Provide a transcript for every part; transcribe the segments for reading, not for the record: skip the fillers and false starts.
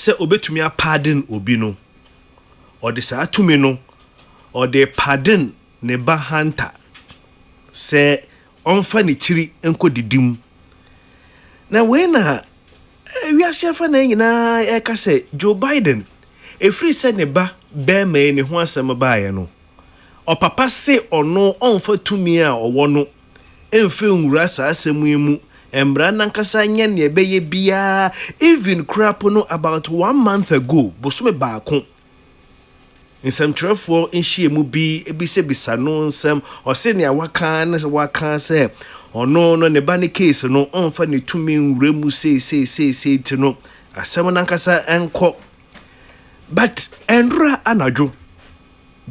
se obetumi a pardon obi no or the sa atumi no or the pardon ne ba Hunter se onfa ne chiri enko didim na we na we asiafa na nyina e ka se Joe Biden e free se ne ba be me ne ho asem ba ye no o papa se ono onfa tumi a owo no emfe nwura sa asem emu embra nankasa nya ne beye bia even crap no about 1 month ago bosume baako nsem trefo nhie mu bi ebise bisa no nsem o se ne waka se ono no ne ba ne case no onfa ne tumi nwura mu sei ti no asem nankasa enko but endra anajo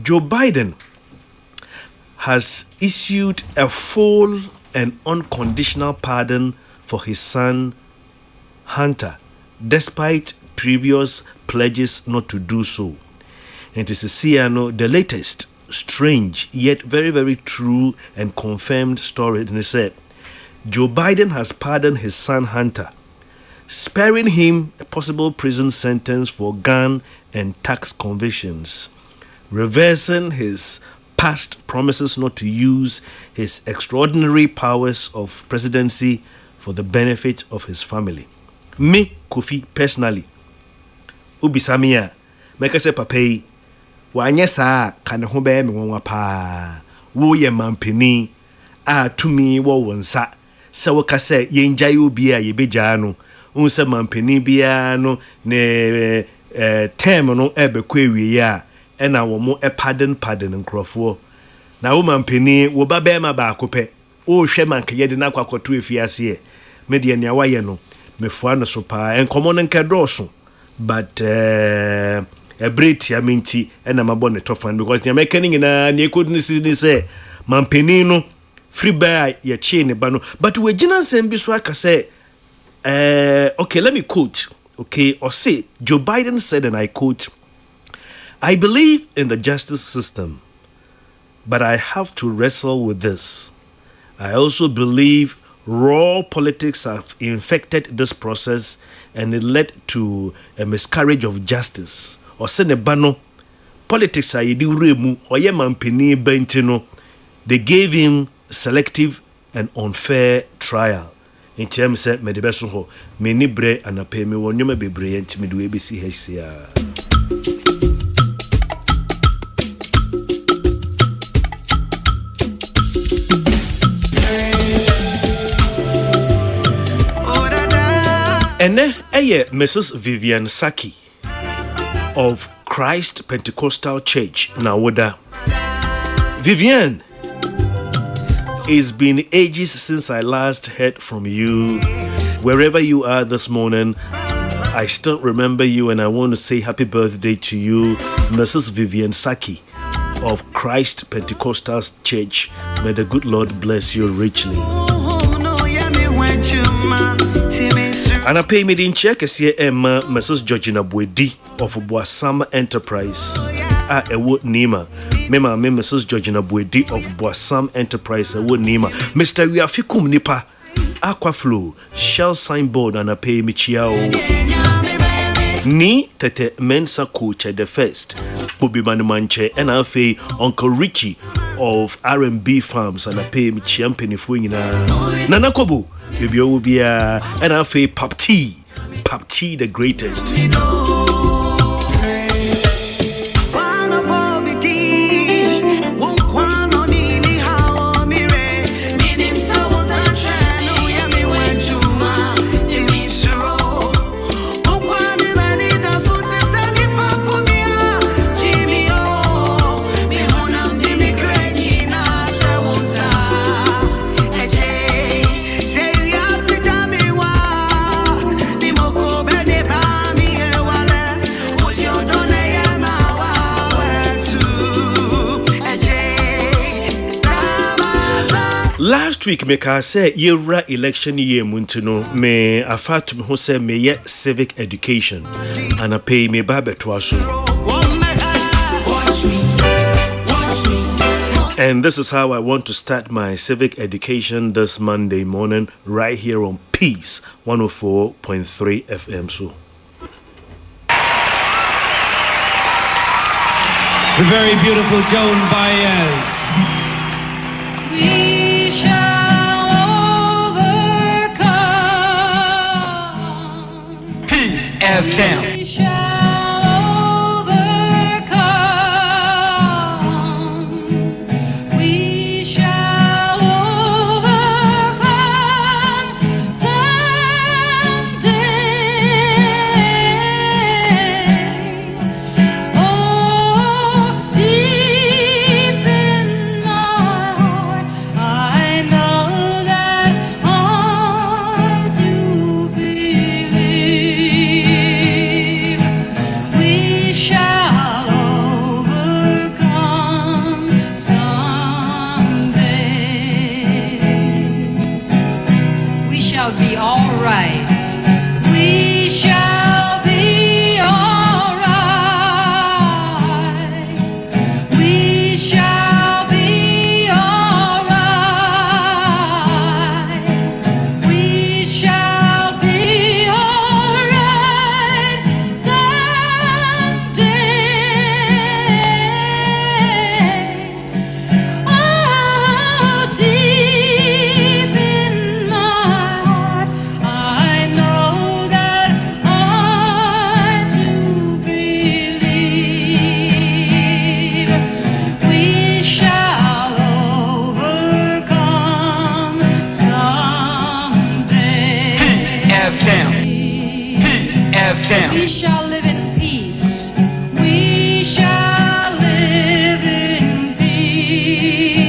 Joe Biden has issued a full and unconditional pardon for his son Hunter, despite previous pledges not to do so. And it is the latest, strange, yet very, very true and confirmed story. And it said, Joe Biden has pardoned his son Hunter, sparing him a possible prison sentence for gun and tax convictions, reversing his past promises not to use his extraordinary powers of presidency for the benefit of his family. Me, Kofi, personally, Ubisamia, make us a pape, wanyesa, can hobe me one pa, wo ye mampini, to me, wo wonsa, sawaka se, yenjayu bia ye bejano, unsa mampini biano, ne terminal ebe kwewi ya. Ena wo mo pardon nkrofo na wo mampeni wo ba be ma ba akopɛ wo hwɛ manka yede na akwakoto efiase e me de ne awaye no mefua no so pa enkomo no nkedoso but ebreti aminti ena mabɔ ne tofan because the mechanic na ne couldn't see say mampeni no free buy ye chi ne ba no but we gina nsɛm bi so aka say okay, let me quote. Okay, or say Joe Biden said, and I quote, I believe in the justice system, but I have to wrestle with this. I also believe raw politics have infected this process and it led to a miscarriage of justice. Or senebano, politics are remu or yemampini bentino. They gave him selective and unfair trial. In terms of medebeso, many bre and a pay me when you may be brilliant to me do ABC HCR. Ene eye Mrs. Vivian Saki of Christ Pentecostal Church Nawoda. Vivian, it's been ages since I last heard from you. Wherever you are this morning, I still remember you and I want to say happy birthday to you, Mrs. Vivian Saki of Christ Pentecostal Church. May the good Lord bless you richly. And I pay me in check as here Emma Mrs. Georgina Bwedi of Boasam Enterprise. Ewo Nima. Mema me Mrs. Georgina Bwedi of Boasam Enterprise. Ewo Nima. Mr. Wiafikum Nipa. Aquaflow. Shell signboard and I pay me chiao. Ni tete mensa coach the first. Bobby Manumanche and I pay Uncle Richie of R&B Farms and I pay me champion if we Nana Kobu. Baby Obia and I feel Pop T the greatest. Last week, me ka say yewra election year muntino me afatu me ho say me ye civic education and I pay me babe to aso. And this is how I want to start my civic education this Monday morning right here on Peace 104.3 FM. So The very beautiful Joan Baez. We shall overcome. Peace FM. We shall overcome. We shall overcome someday. Oh, deep in my heart, I know that I do believe we shall overcome someday. We shall be all right. We shall be all right. We shall be all right. We shall be all right someday. Oh, deep in my heart, I know that I do believe we shall overcome someday. Peace FM. Peace FM. We shall live in peace. We shall live in peace.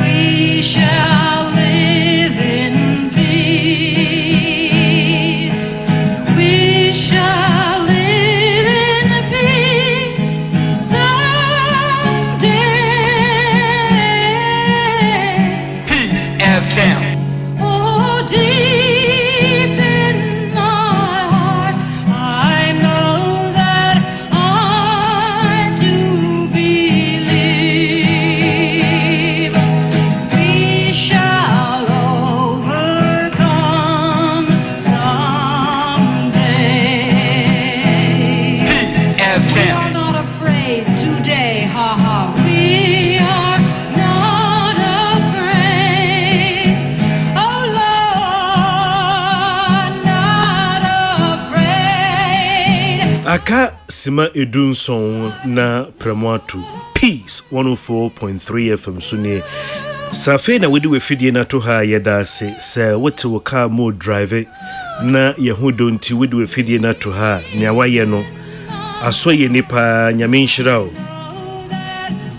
We shall live in peace. We shall live in peace someday. Peace FM. Oh, deep in my heart, I know that I do believe we shall overcome someday. Peace We are FM. not afraid today, ha ha. We are not afraid. Oh Lord, not afraid. Aka sima edunson na premwatu Peace 104.3 FM suni safe na wedi wefidie na to ha yeda se wote wo car mo drive na yehudo nti wedi wefidie na to ha nea waye no aso ye nipa nyame nhyira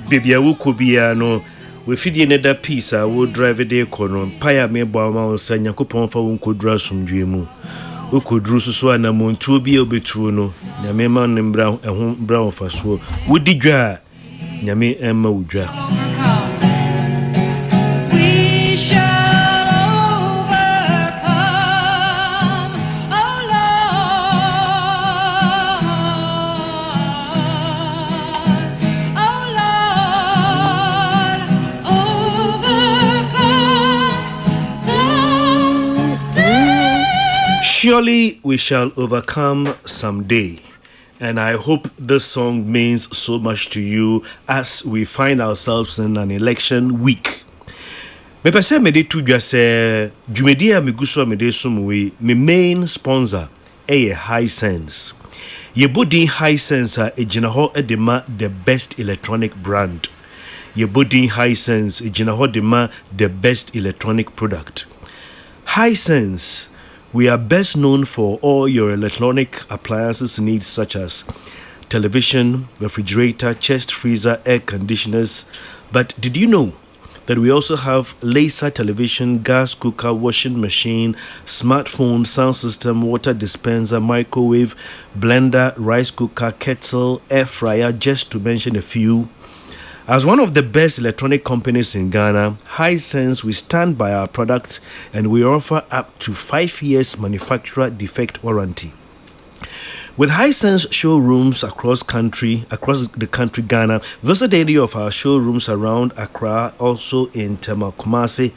bibia wuko bia no wefidie ne da Peace a wo drive de kono paya me bo ma onsa nyakopon fa won kodura somdwe mu okoduru susu anamontuo bi obetuo no nyame ma ne mbra ehun bra ofaso wodi dwa nyame emma wudwa We shall overcome, oh Lord, overcome someday. Surely we shall overcome someday. And I hope this song means so much to you as we find ourselves in an election week. Me pese me de tudwa se dwumedi a meguso me de sumwe me main sponsor High Sense. Ye body High Sense a ejina ho edema the best electronic brand. Ye body High Sense ejina ho edema the best electronic product. High Sense, we are best known for all your electronic appliances needs such as television, refrigerator, chest freezer, air conditioners. But did you know that we also have laser television, gas cooker, washing machine, smartphone, sound system, water dispenser, microwave, blender, rice cooker, kettle, air fryer, just to mention a few? As one of the best electronic companies in Ghana, High Sense, we stand by our products and we offer up to 5 years manufacturer defect warranty. With High Sense showrooms across the country, Ghana, visit any of our showrooms around Accra, also in Tema, Kumasi,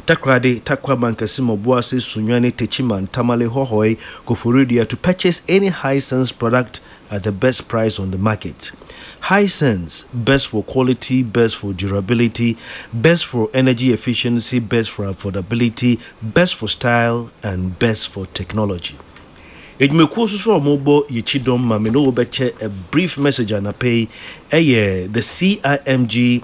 Takrade, Takwa, Mankesimo, Boase, Sunyani, Techiman, Tamale, Hohoi, Koforidua to purchase any High Sense product at the best price on the market. Hisense, best for quality, best for durability, best for energy efficiency, best for affordability, best for style, and best for technology. Ejimekuo so omobo yichidom ma me no beche a brief message and pay the CIMG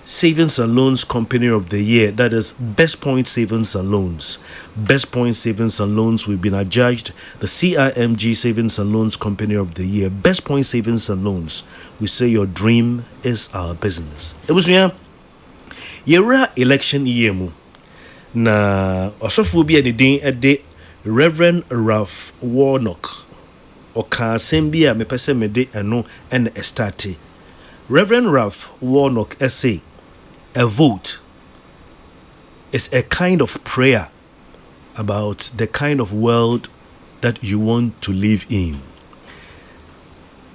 Savings and Loans Company of the Year, that is Best Point Savings and Loans. Best Point Savings and Loans, we've been adjudged the CIMG Savings and Loans Company of the Year. Best Point Savings and Loans. We say your dream is our business. It was yera election year mu na osofo bi adedin ede Reverend Ralph Warnock oka asem bi a mepese mede eno en estarte. Reverend Ralph Warnock say a vote is a kind of prayer about the kind of world that you want to live in.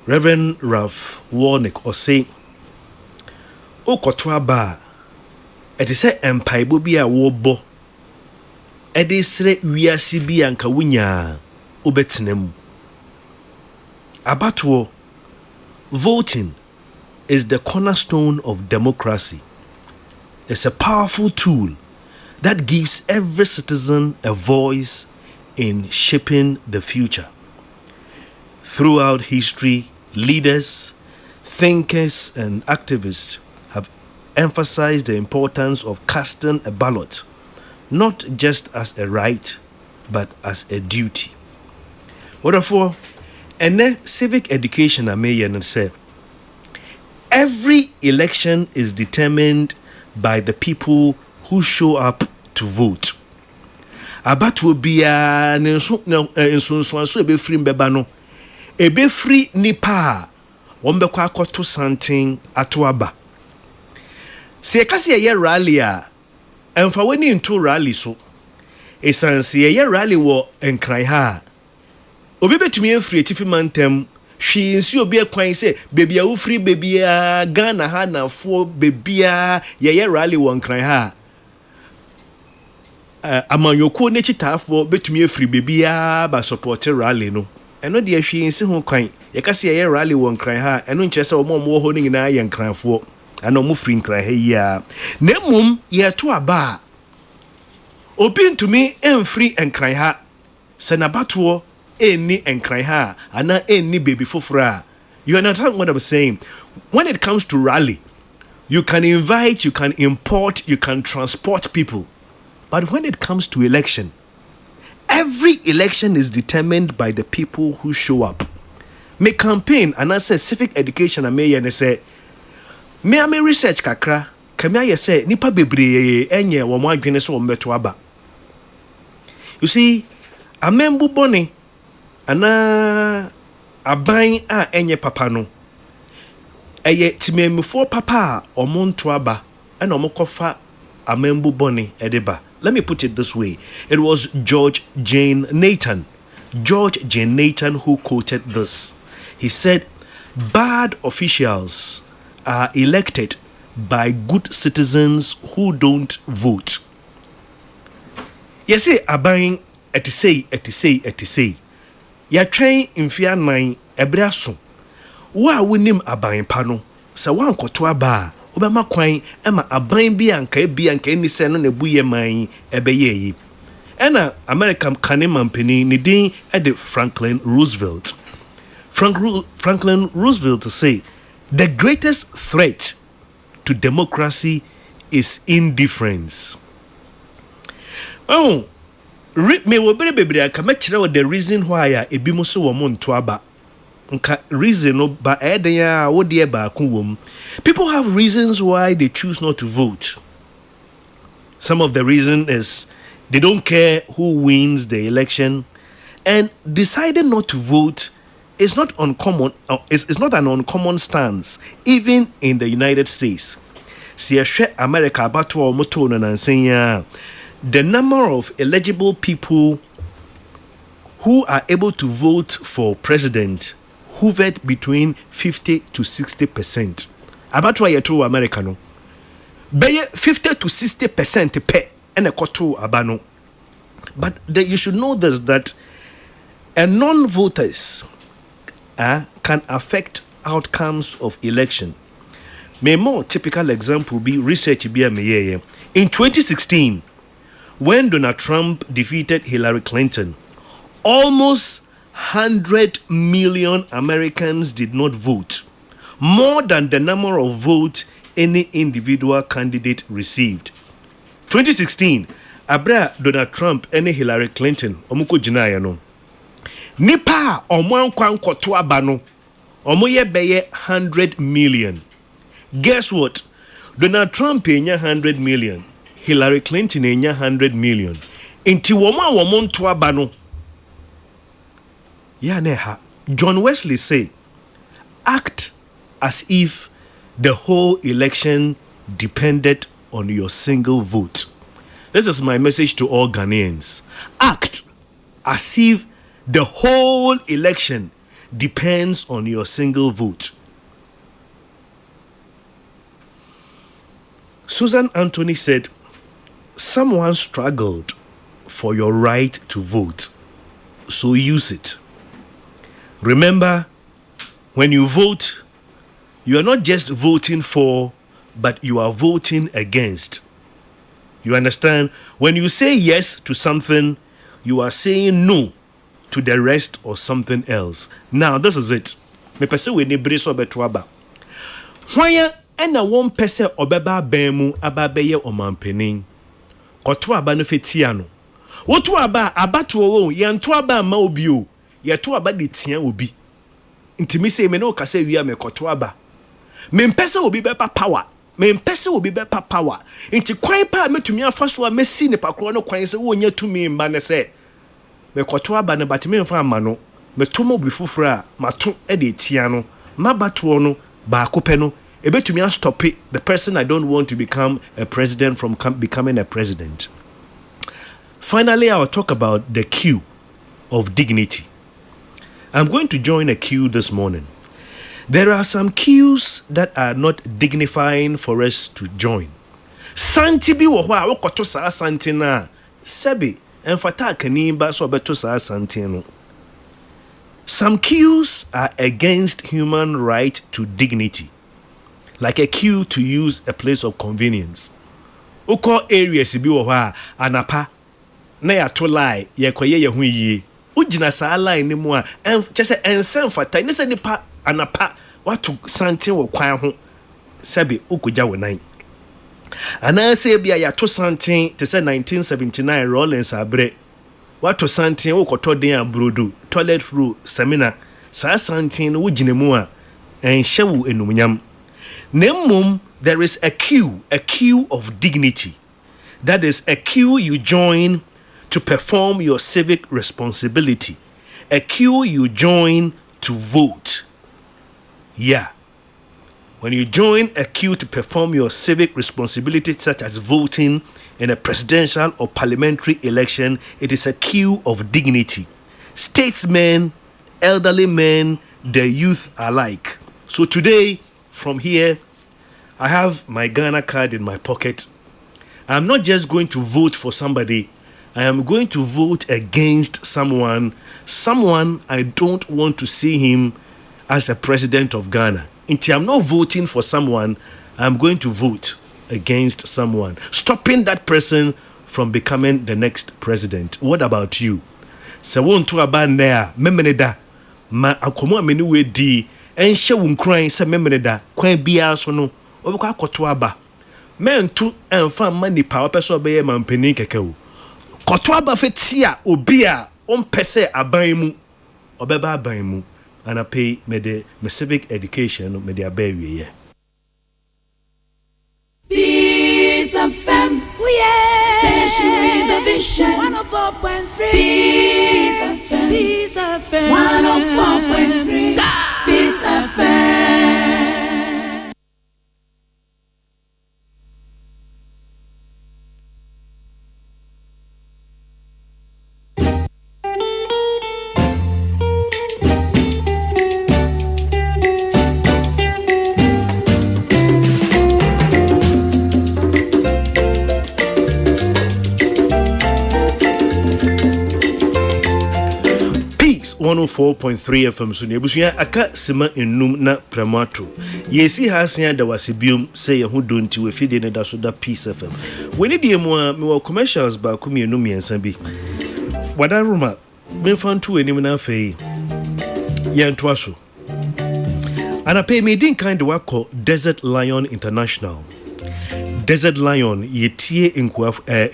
Reverend Ralph Warnock say okoto aba it is say empaibo bi a wo bo edisre wiase bi anka wunya obetinem abato voting is the cornerstone of democracy. It's a powerful tool that gives every citizen a voice in shaping the future. Throughout history, leaders, thinkers, and activists have emphasized the importance of casting a ballot, not just as a right, but as a duty. Therefore, civic education may say every election is determined by the people who show up to vote. Abatu bia nso ebe free mbeba no ebe free nipa wombekwa akoto something ato aba. Se kasi ye rally a emfa weni into rally so esanse ye rally wo enkran ha obi betumi efri etifi mantem hwi nsi obi ekwan se baby a wo free baby a Ghana ha na fo baby a ye rally wo enkran ha amanyoko ne chitafo betumi efri baby a ba support rally no eno de hwi nsi ho kwan ye kase ye rally wo enkran ha eno nkyere se omo wo ho ni na ye enkranfo ana omo free enkran ha yi a na mum ye to aba obi ntumi enfri enkran ha se na bato any enkran ha ana any baby fofora. You understand what I'm saying? When it comes to rally, you can invite, you can import, you can transport people. But when it comes to election, every election is determined by the people who show up. Me campaign and I say civic education and me and say me research kakra kame I say nipa bebre enye wo mo adwene so wo meto aba. You see, amembu boni ana aban a enye papa no eye timemfo papa omonto aba and omokofa amembu boni edeba. Let me put it this way. It was George Jane Nathan who quoted this. He said, bad officials are elected by good citizens who don't vote. Yes, aban etisei. Ya train infia nine ebraso. Wa winim aban pano. Sa wan koto aba. Obama kwan ema aban bi anka ni se no na buye man ebeye yi. Ena American Kaneman Penny ni din e Franklin Roosevelt. Franklin Roosevelt to say the greatest threat to democracy is indifference. Oh, me wo bebre aka mekire the reason why ebi mo so wo mo nto aba. Nka reason no ba eden ya wo de ba ku wom. People have reasons why they choose not to vote. Some of the reason is they don't care who wins the election, and deciding not to vote is not uncommon. It's not an uncommon stance even in the United States. See America about to moto and saying the number of eligible people who are able to vote for president hovered between 50 to 60%. About why to America no. Be 50 to 60% pe and a koto abano. But you should know this that non-voters can affect outcomes of election. My more typical example be research be in 2016, when Donald Trump defeated Hillary Clinton, almost 100 million Americans did not vote, more than the number of votes any individual candidate received. 2016, abra Donald Trump and Hillary Clinton omuko jinaya no. Nipa omwankwan koto aba no, omoye beye 100 million. Guess what? Donald Trump enya 100 million, Hillary Clinton enya 100 million. Inti woma to aba no. Ya neha. John Wesley say, act as if the whole election depended on your single vote. This is my message to all Ghanaians. Act as if the whole election depends on your single vote. Susan Anthony said, someone struggled for your right to vote, so use it. Remember, when you vote, you are not just voting for, but you are voting against. You understand? When you say yes to something, you are saying no to the rest or something else. Now, this is it. Me pese we ne breso betuaba. Hwaya ena won pese obeba bemu ababeye omanpenin. Koto aba no fetia no. Woto aba abato wo yanto aba ma obi o. Yeto aba de tia obi. Ntimi se me no kase wi me koto aba. Me mpese obi bepa power. Me mpese obi bepa power. Nti kwan pa metumi afa so a mesi ne pakro no kwan se wo nya tumi mba ne se. Me koto aba ne batime mfa ama no. Me tomo bi fufura mato e de tia no. Mabato no ba akopɛ no ebetumi stop it. The person I don't want to become a president from becoming a president. Finally, I'll talk about the queue of dignity. I'm going to join a queue this morning. There are some queues that are not dignifying for us to join. Santi bi wo hɔ a wokoto saa santi na sebi emfata kanimba so beto saa santi no. Some queues are against human right to dignity, like a queue to use a place of convenience. Uko areas bi wo hɔ a anapa na ya to lie ye koye ye hu yie. Ugina saa line ni mu a chese ensem fata ni se nipa anapa watu santen wo kwan ho sebe ukugya wonan. Ana se bia ya to santen te se 1979 Rollins abre watu santen wo koto den abrodo toilet roll seminar saa santen no ugina mu a enhye wo enumnyam. Nemum, there is a queue of dignity. That is a queue you join to perform your civic responsibility. A queue you join to vote. Yeah. When you join a queue to perform your civic responsibility, such as voting in a presidential or parliamentary election, it is a queue of dignity. Statesmen, elderly men, the youth alike. So today, from here, I have my Ghana card in my pocket. I'm not just going to vote for somebody. I am going to vote against someone I don't want to see him as a president of Ghana. Until I'm not voting for someone, I'm going to vote against someone, stopping that person from becoming the next president. What about you? Se won to abandea memeneda ma akomo ameni we di enhye wo nkran se memeneda kwan bia so no obekwa akoto aba mentu emfa manipa opeso obeye mampeni keke wo koto aba fetia obi a ompese aban mu obeba aban mu ana pay me civic education me de abawie ye. Peace FM, station with a vision. 104.3. Peace FM, Peace FM. 104.3. Peace FM. 104.3 FM so ne busuya aka sima enum na pramato yesi hasia da wasebium say ye ho donti we fide ne da so da Peace FM we ne die mu a me wo commercials ba ko mienu miensa bi wada roma me fantu enim na afei ye ntoa so ana pay me din kind of work Desert Lion International. Desert Lion yetie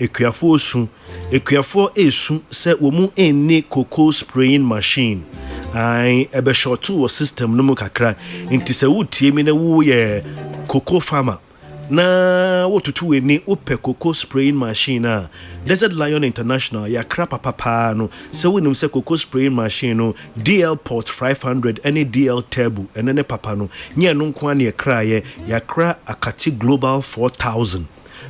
ekuafo osu ekuafo esu se wo mu enni cocoa spraying machine ai ebe shotu wo system no mu kakra nti se wutie mi na wo ye cocoa farmer na wotutu eni ope cocoa spraying machine a Desert Lion International ya krapa papa no se wonim se cocoa spraying machine no DL Port 500 any DL Turbo enene papa no nye no nko ane kraye ya kra akati Global 4000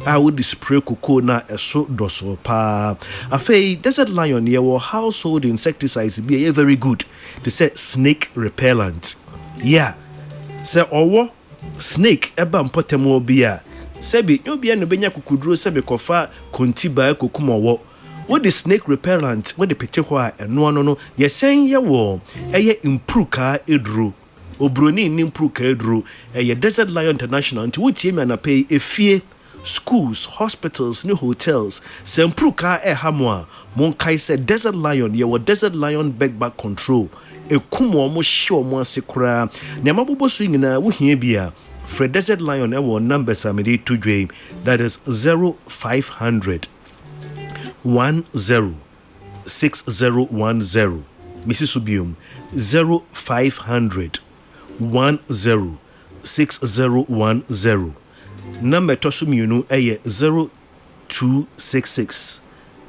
I would spray cocoa na eso doso pa afei Desert Lion ye wo household insecticides be very good they say snake repellent yeah say owo snake eba mpotemo bia sebi obia no benya kukuduro sebi kofa kontiba kokumowo what the snake repellent what the pete ho a eno ano no yesen ye wo eye impruka edru obroni ni impruka edru eye Desert Lion International nti wotie me na pay efie schools hospitals ni hotels sempruka hamo a monkai se Desert Lion ye wo Desert Lion back control ekumo mo hye omo asekura ne maboboso nyina wo hia bia Fred Desert Lion ewo numbers amedi to dwe that is 0500 106010 Mrs. Subium 0500 106010 number tosumiunu eye 0266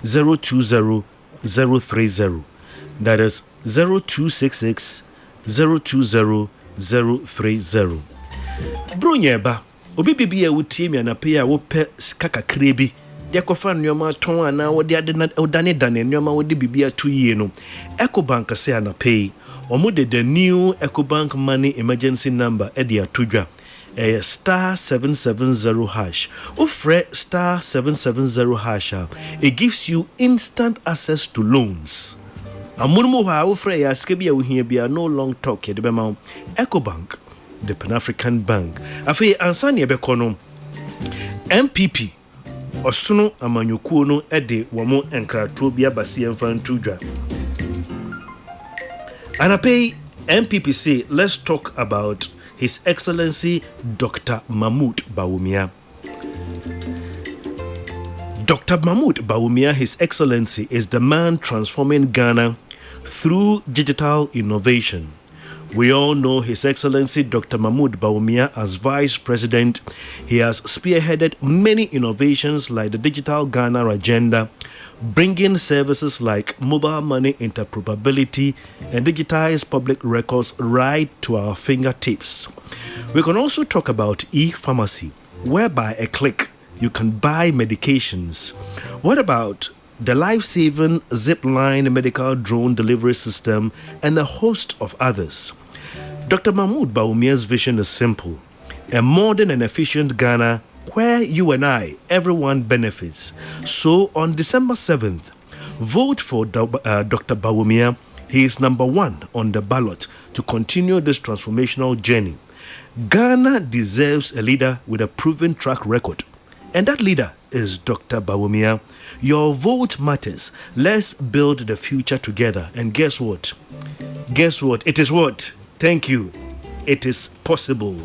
020 030 that is 0266 020 030 Bronyeba obi bibia wutie mi anape a wo pe kakakre bi de kofa nneoma ton ana wo de odane dane nneoma wo de bibia to yie no Ecobank say anape omo de the new Ecobank money emergency number e de atodwa star 770 hash ofre star 770 hash it gives you instant access to loans amunmu ha ofre ya skebia wo hia bia no long talk ye de bema Ecobank the Pan-African Bank afi ansani ebekono MPP osuno amanyokuo no ede womo enkrato bia base emfantudwa anapay MPP say let's talk about His Excellency Dr. Mahmoud Bawumia. Dr. Mahmoud Bawumia, His Excellency, is the man transforming Ghana through digital innovation. We all know His Excellency Dr. Mahmoud Bawumia as Vice President. He has spearheaded many innovations like the Digital Ghana Agenda, bringing services like mobile money interoperability and digitized public records right to our fingertips. We can also talk about e-pharmacy, whereby a click you can buy medications. What about the life-saving zip-line medical drone delivery system and a host of others? Dr. Mahmoud Bawumia's vision is simple: a modern and efficient Ghana where you and I, everyone benefits. So on December 7th, vote for Dr. Bawumia. He is number one on the ballot to continue this transformational journey. Ghana deserves a leader with a proven track record, and that leader is Dr. Bawumia. Your vote matters. Let's build the future together. And guess what? It is what? Thank you. It is possible.